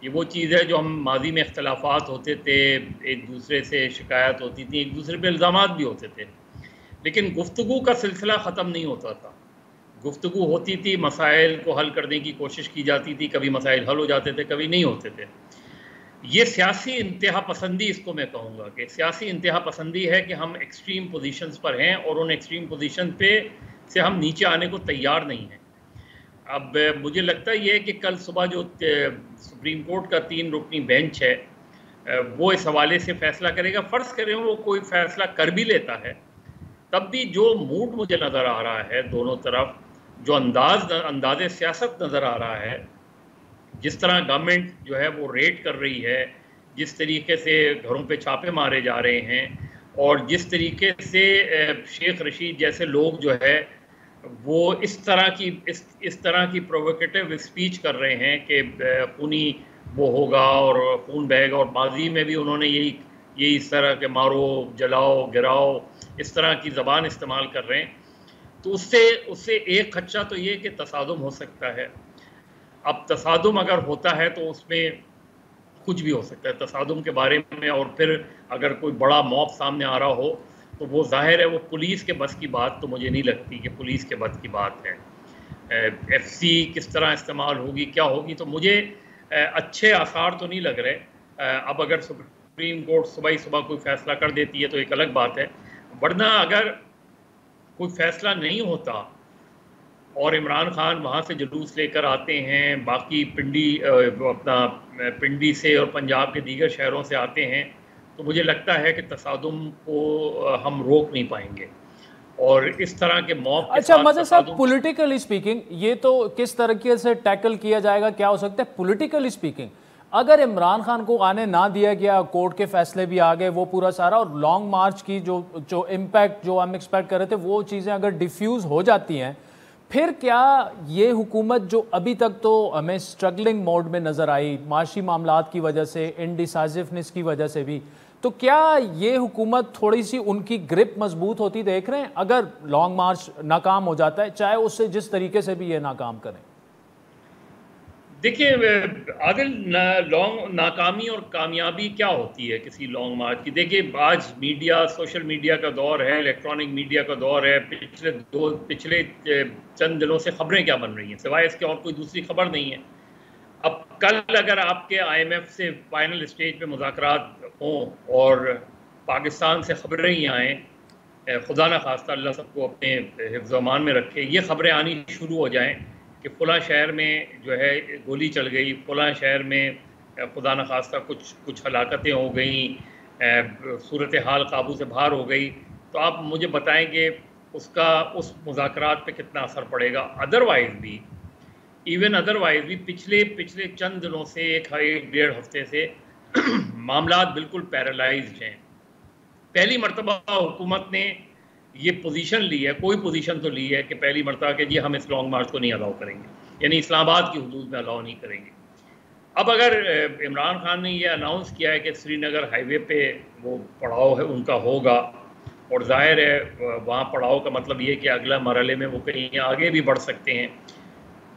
ये वो चीज़ है जो हम माजी में इख्तलाफात होते थे, एक दूसरे से शिकायत होती थी, एक दूसरे पे इल्ज़ामात भी होते थे, लेकिन गुफ्तगू का सिलसिला ख़त्म नहीं होता था। गुफ्तगू होती थी, मसाइल को हल करने की कोशिश की जाती थी, कभी मसाइल हल हो जाते थे, कभी नहीं होते थे। ये सियासी इंतहा पसंदी, इसको मैं कहूँगा कि सियासी इंतहा पसंदी है कि हम एक्सट्रीम पोजीशंस पर हैं और उन एक्सट्रीम पोजीशन पे से हम नीचे आने को तैयार नहीं हैं। अब मुझे लगता है कि कल सुबह जो सुप्रीम कोर्ट का 3 रुकनी बेंच है वो इस हवाले से फैसला करेगा। फ़र्ज़ करें वो कोई फ़ैसला कर भी लेता है, तब भी जो मूड मुझे नज़र आ रहा है दोनों तरफ, जो अंदाज़ सियासत नज़र आ रहा है, जिस तरह गवर्नमेंट जो है वो रेड कर रही है, जिस तरीके से घरों पे छापे मारे जा रहे हैं, और जिस तरीके से शेख रशीद जैसे लोग जो है वो इस तरह की प्रोवोकेटिव स्पीच कर रहे हैं कि खूनी वो होगा और खून बहेगा, और माजी में भी उन्होंने यही इस तरह के मारो, जलाओ, गिराओ, इस तरह की ज़बान इस्तेमाल कर रहे हैं। तो उससे एक खदशा तो ये कि तसादुम हो सकता है। अब तसादुम अगर होता है तो उसमें कुछ भी हो सकता है तसादुम के बारे में, और फिर अगर कोई बड़ा मॉब सामने आ रहा हो तो वो जाहिर है वो पुलिस के बस की बात तो मुझे नहीं लगती कि पुलिस के बस की बात है। FC किस तरह इस्तेमाल होगी, क्या होगी, तो मुझे अच्छे आसार तो नहीं लग रहे। अब अगर सुप्रीम कोर्ट सुबह कोई फ़ैसला कर देती है तो एक अलग बात है, वरना अगर कोई फ़ैसला नहीं होता और इमरान खान वहाँ से जुलूस लेकर आते हैं, बाकी पिंडी से और पंजाब के दीगर शहरों से आते हैं, तो मुझे लगता है कि तसादुम को हम रोक नहीं पाएंगे। और इस तरह के मॉब के अच्छा मज़हर साहब, पॉलिटिकली स्पीकिंग ये तो किस तरीके से टैकल किया जाएगा, क्या हो सकता है? पॉलिटिकली स्पीकिंग अगर इमरान खान को आने ना दिया गया, कोर्ट के फैसले भी आ गए, वो पूरा सारा, और लॉन्ग मार्च की जो इम्पैक्ट जो हम एक्सपेक्ट कर रहे थे वो चीज़ें अगर डिफ्यूज़ हो जाती हैं, फिर क्या ये हुकूमत जो अभी तक तो हमें स्ट्रगलिंग मोड में नज़र आई माशी मामलात की वजह से, इनडिसाइसिवनेस की वजह से भी, तो क्या ये हुकूमत थोड़ी सी उनकी ग्रिप मजबूत होती देख रहे हैं अगर लॉन्ग मार्च नाकाम हो जाता है, चाहे उससे जिस तरीके से भी ये नाकाम करें? देखिए आदिल, नाकामी और कामयाबी क्या होती है किसी लॉन्ग मार्च की? देखिए आज मीडिया, सोशल मीडिया का दौर है, इलेक्ट्रॉनिक मीडिया का दौर है। पिछले चंद दिनों से खबरें क्या बन रही हैं, सिवाय इसके और कोई दूसरी खबर नहीं है। अब कल अगर आपके IMF से फाइनल स्टेज पे मुज़ाकरात हों और पाकिस्तान से खबरें ही आएँ, खुदा न खास्ता अल्लाह सबको अपने हिफ्ज़-ओ-अमान में रखे, ये खबरें आनी शुरू हो जाएँ कि फ़लाँ शहर में जो है गोली चल गई, फ़लाँ शहर में खुदा न खास्ता कुछ हलाकतें हो गई, सूरत हाल काबू से बाहर हो गई, तो आप मुझे बताएं कि उसका उस मुज़ाकरात पे कितना असर पड़ेगा। अदरवाइज़ भी पिछले चंद दिनों से एक डेढ़ हफ्ते से मामलात बिल्कुल पैरालाइज्ड हैं। पहली मरतबा हुकूमत ने ये पोजीशन ली है, कोई पोजीशन तो ली है कि पहली मरतबा कि जी हम इस लॉन्ग मार्च को नहीं अलाउ करेंगे, यानी इस्लामाबाद की हदूद में अलाउ नहीं करेंगे। अब अगर इमरान खान ने ये अनाउंस किया है कि श्रीनगर हाईवे पे वो पड़ाव है उनका होगा, और जाहिर है वहाँ पड़ाव का मतलब ये कि अगला मरहले में वो कहीं आगे भी बढ़ सकते हैं,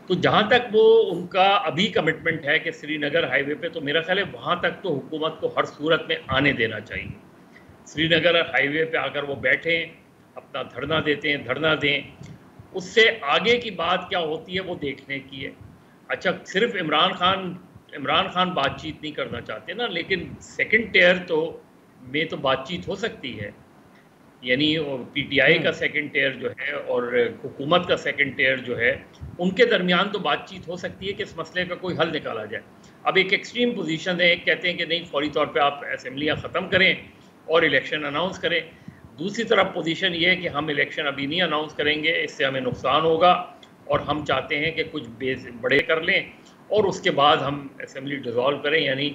तो जहाँ तक वो उनका अभी कमिटमेंट है कि श्रीनगर हाईवे पे, तो मेरा ख्याल है वहाँ तक तो हुकूमत को हर सूरत में आने देना चाहिए। श्रीनगर हाईवे पे आकर वो बैठें, अपना धरना दें, उससे आगे की बात क्या होती है वो देखने की है। अच्छा, सिर्फ इमरान खान बातचीत नहीं करना चाहते ना, लेकिन सेकंड टियर में तो बातचीत हो सकती है, यानी PTI का सेकंड टियर जो है और हुकूमत का सेकंड टियर जो है, उनके दरमियान तो बातचीत हो सकती है कि इस मसले का कोई हल निकाला जाए। अब एक एक्सट्रीम पोजीशन है, एक कहते हैं कि नहीं फौरी तौर पे आप असेंबलियाँ ख़त्म करें और इलेक्शन अनाउंस करें, दूसरी तरफ पोजीशन ये है कि हम इलेक्शन अभी नहीं अनाउंस करेंगे, इससे हमें नुकसान होगा और हम चाहते हैं कि कुछ बेस बड़े कर लें और उसके बाद हम असेंबली डिसॉल्व करें। यानी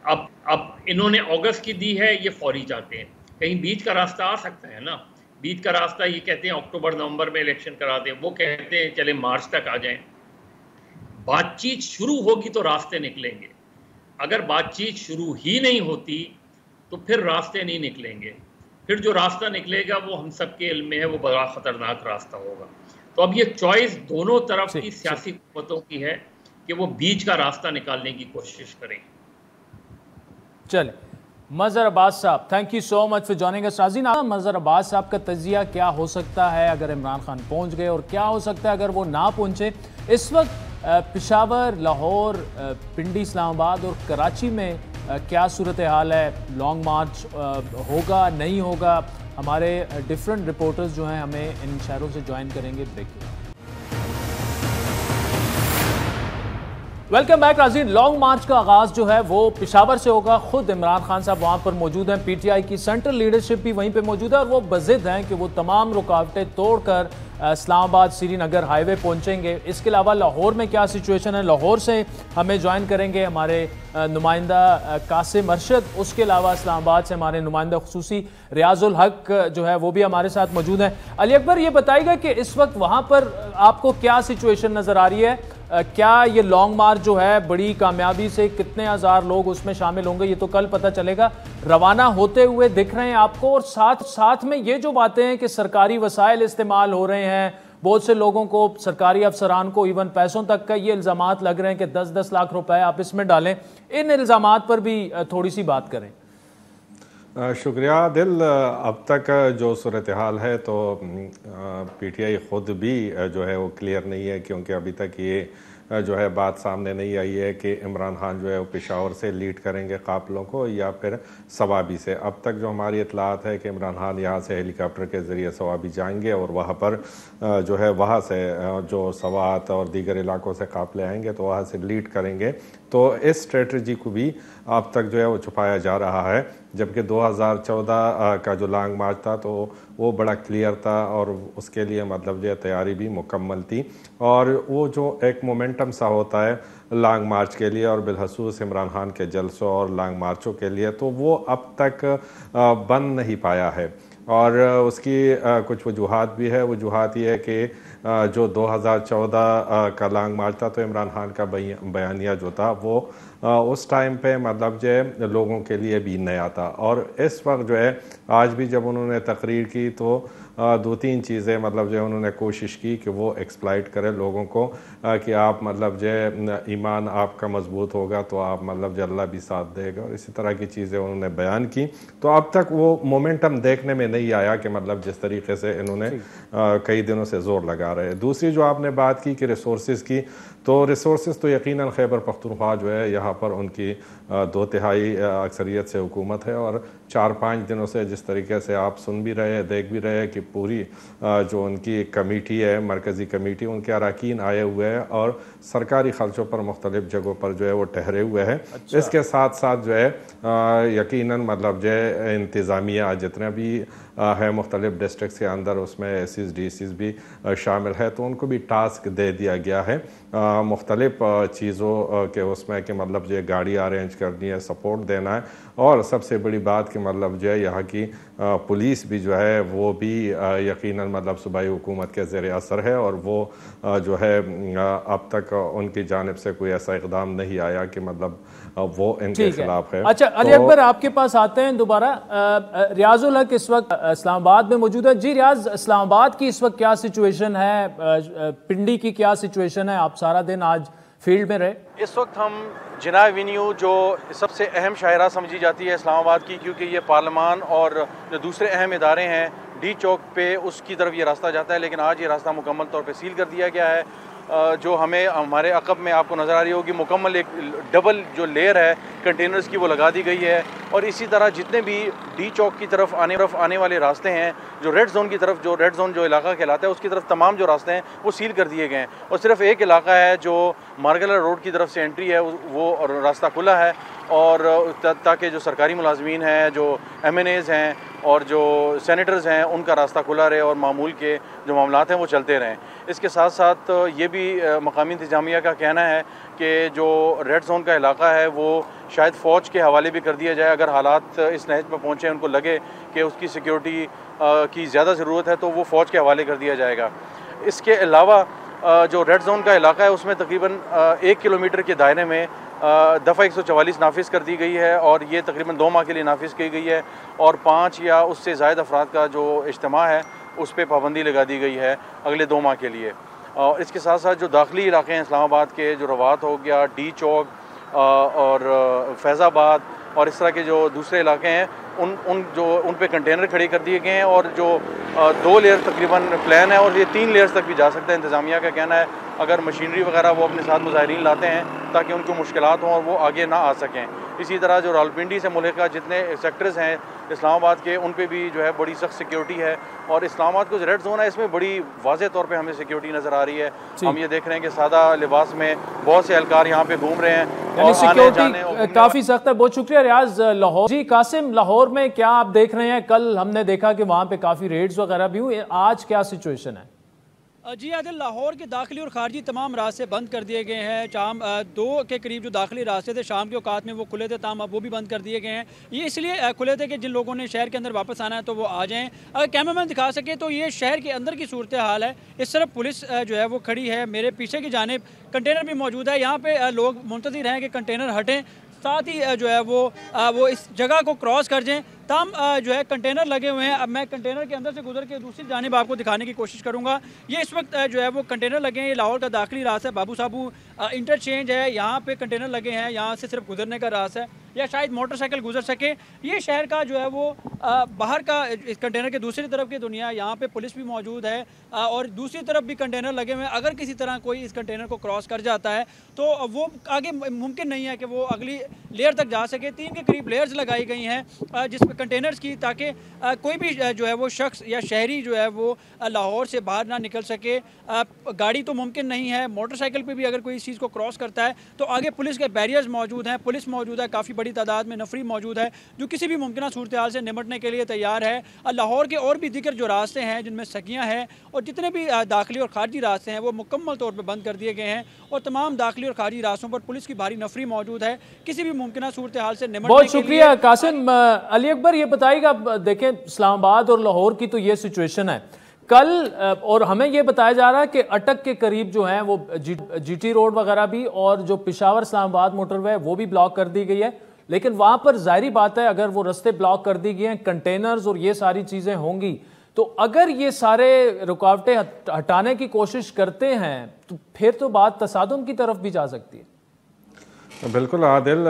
अब इन्होंने अगस्त की दी है, ये फौरी चाहते हैं, कहीं बीच का रास्ता आ सकता है ना। बीच का रास्ता ये कहते हैं अक्टूबर नवंबर में इलेक्शन करा दें, वो कहते हैं चले मार्च तक आ जाएं। बातचीत शुरू होगी तो रास्ते निकलेंगे, अगर बातचीत शुरू ही नहीं होती तो फिर रास्ते नहीं निकलेंगे, फिर जो रास्ता निकलेगा वो हम सबके इल्म में है, वो बड़ा खतरनाक रास्ता होगा। तो अब ये चॉइस दोनों तरफ की सियासी कुव्वतों की है कि वो बीच का रास्ता निकालने की कोशिश करें। चलिए, मज़हर अब्बास साहब, thank you so much for joining अस। नाज़रीन, मज़हर अब्बास साहब का तजिया क्या हो सकता है अगर इमरान खान पहुंच गए, और क्या हो सकता है अगर वो ना पहुंचे। इस वक्त पेशावर, लाहौर, पिंडी, इस्लामाबाद और कराची में क्या सूरत हाल है, लॉन्ग मार्च होगा नहीं होगा, हमारे डिफरेंट रिपोर्टर्स जो हैं हमें इन शहरों से ज्वाइन करेंगे। ब्रेक के बाद वेलकम बैक नाज़रीन। लॉन्ग मार्च का आगाज़ जो है वो पेशावर से होगा। खुद इमरान खान साहब वहाँ पर मौजूद हैं, PTI की सेंट्रल लीडरशिप भी वहीं पे मौजूद है और वो बज़िद हैं कि वो तमाम रुकावटें तोड़कर इस्लामाबाद श्रीनगर हाईवे पहुँचेंगे। इसके अलावा लाहौर में क्या सिचुएशन है, लाहौर से हमें ज्वाइन करेंगे हमारे नुमाइंदा कासिम अरशद। उसके अलावा इस्लामाबाद से हमारे नुमाइंदा खुसूसी रियाजुल हक जो है वो भी हमारे साथ मौजूद हैं। अली अकबर, ये बताइएगा कि इस वक्त वहाँ पर आपको क्या सिचुएशन नज़र आ रही है, क्या ये लॉन्ग मार्च जो है बड़ी कामयाबी से कितने हज़ार लोग उसमें शामिल होंगे, ये तो कल पता चलेगा, रवाना होते हुए दिख रहे हैं आपको? और साथ में ये जो बातें हैं कि सरकारी वसाइल इस्तेमाल हो रहे हैं, बहुत से लोगों को, सरकारी अफसरान को, इवन पैसों तक का ये इल्ज़ामात लग रहे हैं कि 10-10 लाख रुपए आप इसमें डालें, इन इल्ज़ामात पर भी थोड़ी सी बात करें। शुक्रिया दिल। अब तक जो सूरत हाल है तो PTI ख़ुद भी जो है वो क्लियर नहीं है, क्योंकि अभी तक ये जो है बात सामने नहीं आई है कि इमरान खान जो है वो पेशावर से लीड करेंगे काफ़िलों को या फिर सवाबी से। अब तक जो हमारी इतलात है कि इमरान खान यहाँ से हेलीकॉप्टर के ज़रिए सवाबी जाएंगे और वहाँ पर जो है वहाँ से जो सवात और दीगर इलाकों से काफ़िले आएंगे तो वहाँ से लीड करेंगे। तो इस स्ट्रेटजी को भी अब तक जो है वो छुपाया जा रहा है। जबकि 2014 का जो लॉन्ग मार्च था तो वो बड़ा क्लियर था और उसके लिए मतलब जो तैयारी भी मुकम्मल थी। और वो जो एक मोमेंटम सा होता है लॉन्ग मार्च के लिए और बिलखसूस इमरान खान के जलसों और लॉन्ग मार्चों के लिए, तो वो अब तक बन नहीं पाया है। और उसकी कुछ वजूहात भी है। वजूहात ये है कि जो 2014 का लॉन्ग मार्च था तो इमरान खान का बयानिया जो था वो उस टाइम पे मतलब जो है लोगों के लिए भी नया था। और इस वक्त जो है आज भी जब उन्होंने तकरीर की तो दो तीन चीज़ें मतलब जो उन्होंने कोशिश की कि वो एक्सप्लाइट करें लोगों को कि आप मतलब जो ईमान आपका मजबूत होगा तो आप मतलब जो अल्लाह भी साथ देगा, और इसी तरह की चीज़ें उन्होंने बयान की। तो अब तक वो मोमेंटम देखने में नहीं आया कि मतलब जिस तरीके से इन्होंने कई दिनों से ज़ोर लगा रहे हैं। दूसरी जो आपने बात की कि रिसोर्सेज़ की, तो रिसोर्सेज तो यकीनन खैबर पख्तूनख्वा जो है यहाँ पर उनकी 2/3 अक्सरियत से हुकूमत है। और 4-5 दिनों से जिस तरीके से आप सुन भी रहे हैं देख भी रहे हैं कि पूरी जो उनकी कमेटी है, मरकज़ी कमेटी, उनके अरकान आए हुए हैं और सरकारी ख़र्चों पर मुख्तलिफ़ जगहों पर जो है वो ठहरे हुए हैं। अच्छा। इसके साथ साथ जो है यकीनन मतलब जो है इंतज़ामिया जितने भी है मुख्तलिफ़ डिस्ट्रिक्ट के अंदर उसमें एसीज़ DCs भी शामिल है, तो उनको भी टास्क दे दिया गया है मुख्तलिफ़ चीज़ों के उसमें कि मतलब जो गाड़ी अरेंज करनी है, सपोर्ट देना है। और सबसे बड़ी बात कि मतलब जो है यहाँ की पुलिस भी जो है वो भी यकीनन मतलब सूबाई हुकूमत के ज़ेर असर है और वो जो है अब तक उनकी जानिब से कोई ऐसा इक़दाम नहीं आया कि मतलब वो इनके खिलाफ है। अच्छा अली अकबर आपके पास आते हैं दोबारा। रियाजुल हक इस वक्त इस्लामाबाद में मौजूद है। जी रियाज, इस्लामाबाद की इस वक्त क्या सिचुएशन है, पिंडी की क्या सिचुएशन है? आप सारा दिन आज फील्ड में रहे। इस वक्त हम जिना एवेन्यू जो सबसे अहम शाहरा समझी जाती है इस्लामाबाद की, क्योंकि ये पार्लियामान और जो दूसरे अहम इदारे हैं डी चौक पे उसकी तरफ ये रास्ता जाता है, लेकिन आज ये रास्ता मुकम्मल तौर पे सील कर दिया गया है। जो हमें हमारे अक़ब में आपको नज़र आ रही होगी मुकम्मल एक डबल जो लेयर है कंटेनर्स की वो लगा दी गई है। और इसी तरह जितने भी डी चौक की तरफ आने वाले रास्ते हैं, जो रेड जोन की तरफ, जो रेड जोन जो इलाका कहलाता है उसकी तरफ तमाम जो रास्ते हैं वो सील कर दिए गए हैं। और सिर्फ एक इलाका है जो मार्गला रोड की तरफ से एंट्री है वो और रास्ता खुला है, और ताकि जो सरकारी मुलाजमीन हैं, जो MNAs हैं और जो सेनेटर्स हैं उनका रास्ता खुला रहे और मामूल के जो मामलात हैं वो चलते रहें। इसके साथ साथ ये भी मकामी इंतजामिया का कहना है कि जो रेड जोन का इलाका है वो शायद फ़ौज के हवाले भी कर दिया जाए। अगर हालात इस नहज पर पहुँचे, उनको लगे कि उसकी सिक्योरिटी की ज़्यादा ज़रूरत है तो वो फ़ौज के हवाले कर दिया जाएगा। इसके अलावा जो रेड जोन का इलाका है उसमें तकरीबन 1 किलोमीटर के दायरे में दफ़ा 144 नाफिज़ कर दी गई है और ये तकरीबन 2 माह के लिए नाफिज़ की गई है। और 5 या उससे ज़ायद अफराद का जो इज्तिमा है उस पर पाबंदी लगा दी गई है अगले 2 माह के लिए। और इसके साथ साथ जो दाखिली इलाके हैं इस्लामाबाद के, जो रवात हो गया, डी चौक और फैज़ाबाद और इस तरह के जो दूसरे इलाके हैं उन पे कंटेनर खड़े कर दिए गए हैं। और जो 2 लेयर तकरीबन प्लान है और ये 3 लेयर्स तक भी जा सकता है। इंतज़ामिया का कहना है अगर मशीनरी वगैरह वो अपने साथ मुजाहिरीन लाते हैं ताकि उनको मुश्किलात हों और वो आगे ना आ सकें। इसी तरह जो रावलपिंडी से मुल्क का जितने सेक्टर्स हैं इस्लामाबाद के उन पे भी जो है बड़ी सख्त सिक्योरिटी है। और इस्लामाबाद को जो रेड जोन है इसमें बड़ी वाज़े तौर पे हमें सिक्योरिटी नज़र आ रही है। हम ये देख रहे हैं कि सादा लिबास में बहुत से एहलकार यहाँ पे घूम रहे हैं और सिक्योरिटी काफ़ी सख्त है। बहुत शुक्रिया रियाज। लाहौर जी, कासिम, लाहौर में क्या आप देख रहे हैं? कल हमने देखा कि वहाँ पे काफ़ी रेड्स वगैरह भी हुए, आज क्या सिचुएशन है? जी आदिल, लाहौर के दाखिली और खारजी तमाम रास्ते बंद कर दिए गए हैं। शाम 2 के करीब जो दाखिली रास्ते थे शाम के औकात में वो खुले थे, ताम अब वो भी बंद कर दिए गए हैं। ये इसलिए खुले थे कि जिन लोगों ने शहर के अंदर वापस आना है तो वो आ जाएं। अगर कैमरामैन दिखा सके तो ये शहर के अंदर की सूरत हाल है। इस तरफ पुलिस जो है वो खड़ी है, मेरे पीछे की जानिब कंटेनर भी मौजूद है। यहाँ पर लोग मुंतज़िर हैं कि कंटेनर हटें, साथ ही जो है वो इस जगह को क्रॉस कर जाएँ। तमाम जो है कंटेनर लगे हुए हैं। अब मैं कंटेनर के अंदर से गुजर के दूसरी जानिब आपको दिखाने की कोशिश करूंगा। ये इस वक्त जो है वो कंटेनर लगे हैं। ये लाहौर का दाखिली रास्ता है, बाबू साबू इंटरचेंज है, यहाँ पे कंटेनर लगे हैं। यहाँ से सिर्फ गुजरने का रास्ता है या शायद मोटरसाइकिल गुजर सके। ये शहर का जो है वो बाहर का इस कंटेनर के दूसरी तरफ की दुनिया। यहाँ पे पुलिस भी मौजूद है और दूसरी तरफ भी कंटेनर लगे हुए हैं। अगर किसी तरह कोई इस कंटेनर को क्रॉस कर जाता है तो वो आगे मुमकिन नहीं है कि वो अगली लेयर तक जा सके। 3 के करीब लेयर्स लगाई गई हैं जिसमें कंटेनर्स की, ताकि कोई भी जो है वो शख्स या शहरी जो है वो लाहौर से बाहर ना निकल सके। गाड़ी तो मुमकिन नहीं है, मोटरसाइकिल पे भी अगर कोई इस चीज़ को क्रॉस करता है तो आगे पुलिस के बैरियर्स मौजूद हैं, पुलिस मौजूद है, काफ़ी बड़ी तादाद में नफरी मौजूद है जो किसी भी मुमकिन सूरत हाल से निपटने के लिए तैयार है। लाहौर के और भी दिक्र जो रास्ते हैं जिनमें सकियाँ हैं और जितने भी दाखिली और खारजी रास्ते हैं वो मुकम्मल तौर पर बंद कर दिए गए हैं और तमाम दाखिली और खारजी रास्तों पर पुलिस की भारी नफरी मौजूद है किसी भी मुमकिन सूरत हाल से निपटने के लिए। बहुत शुक्रिया कासिम। अली अकबर, ये बताइएगा, देखें इस्लामाबाद और लाहौर की तो ये सिचुएशन है कल, और हमें ये बताया जा रहा है कि अटक के करीब जो है वो जीटी रोड वगैरह भी और जो पेशावर इस्लामाबाद मोटरवे वो भी ब्लॉक कर दी गई है, लेकिन वहां पर जाहिर बात है अगर वो रास्ते ब्लॉक कर दी गए हैं, कंटेनर्स और ये सारी चीजें होंगी, तो अगर ये सारे रुकावटें हटाने की कोशिश करते हैं तो फिर तो बात तसादुम की तरफ भी जा सकती है। बिल्कुल आदिल,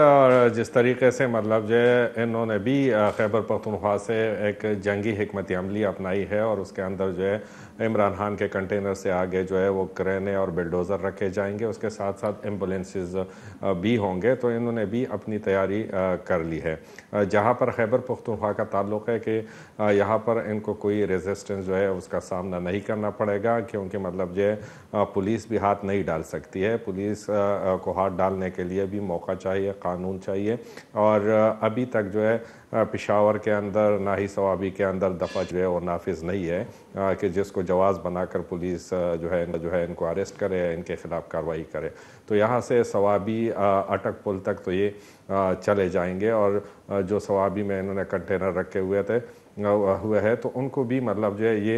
जिस तरीके से मतलब जो है इन्होंने भी खैबर पख्तूनख्वा से एक जंगी हिकमत अमली अपनाई है और उसके अंदर जो है इमरान खान के कंटेनर से आगे जो है वो क्रेने और बिल्डोज़र रखे जाएंगे, उसके साथ साथ एम्बुलेंसेस भी होंगे, तो इन्होंने भी अपनी तैयारी कर ली है। जहाँ पर खैबर पख्तूनख्वा का ताल्लुक़ है कि यहाँ पर इनको कोई रेजिस्टेंस जो है उसका सामना नहीं करना पड़ेगा, क्योंकि मतलब जो है पुलिस भी हाथ नहीं डाल सकती है, पुलिस को हाथ डालने के लिए भी मौका चाहिए, कानून चाहिए। और अभी तक जो है पेशावर के अंदर ना ही सवाबी के अंदर दफ़ा जो है वो नाफिज नहीं है कि जिसको जवाज़ बनाकर पुलिस जो है इनको अरेस्ट करे, इनके खिलाफ कार्रवाई करे। तो यहाँ से सवाबी अटक पुल तक तो ये चले जाएंगे और जो सवाबी में इन्होंने कंटेनर रखे हुए है तो उनको भी मतलब जो है ये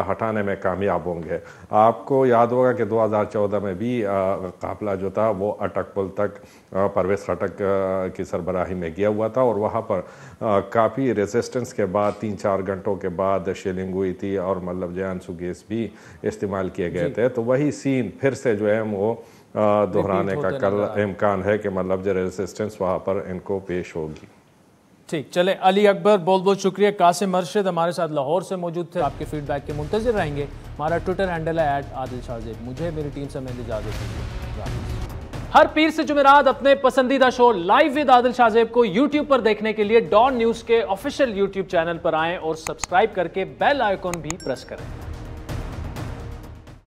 हटाने में कामयाब होंगे। आपको याद होगा कि 2014 में भी काफिला जो था वो अटक पुल तक परवेज़ खटक की सरबराही में गया हुआ था और वहाँ पर काफ़ी रेजिस्टेंस के बाद 3-4 घंटों के बाद शेलिंग हुई थी और मतलब जो आंसू गैस भी इस्तेमाल किए गए थे। तो वही सीन फिर से जो है वो दोहराने का कल इम्कान है कि मतलब जो रेजिस्टेंस वहाँ पर इनको पेश होगी। ठीक, चले अली अकबर, बहुत बहुत शुक्रिया। कासिम अरशद हमारे साथ लाहौर से मौजूद थे। आपके फीडबैक के मुंतज़िर रहेंगे। हमारा ट्विटर हैंडल है @आदिलशाहज़ेब। मुझे मेरी टीम से मैं इजाज़त दीजिए। हर पीर से जुमेरात अपने पसंदीदा show live with Adil Shahzeb को यूट्यूब पर देखने के लिए डॉन न्यूज़ के ऑफिशियल यूट्यूब चैनल पर आएं और सब्सक्राइब करके बेल आइकॉन भी प्रेस करें।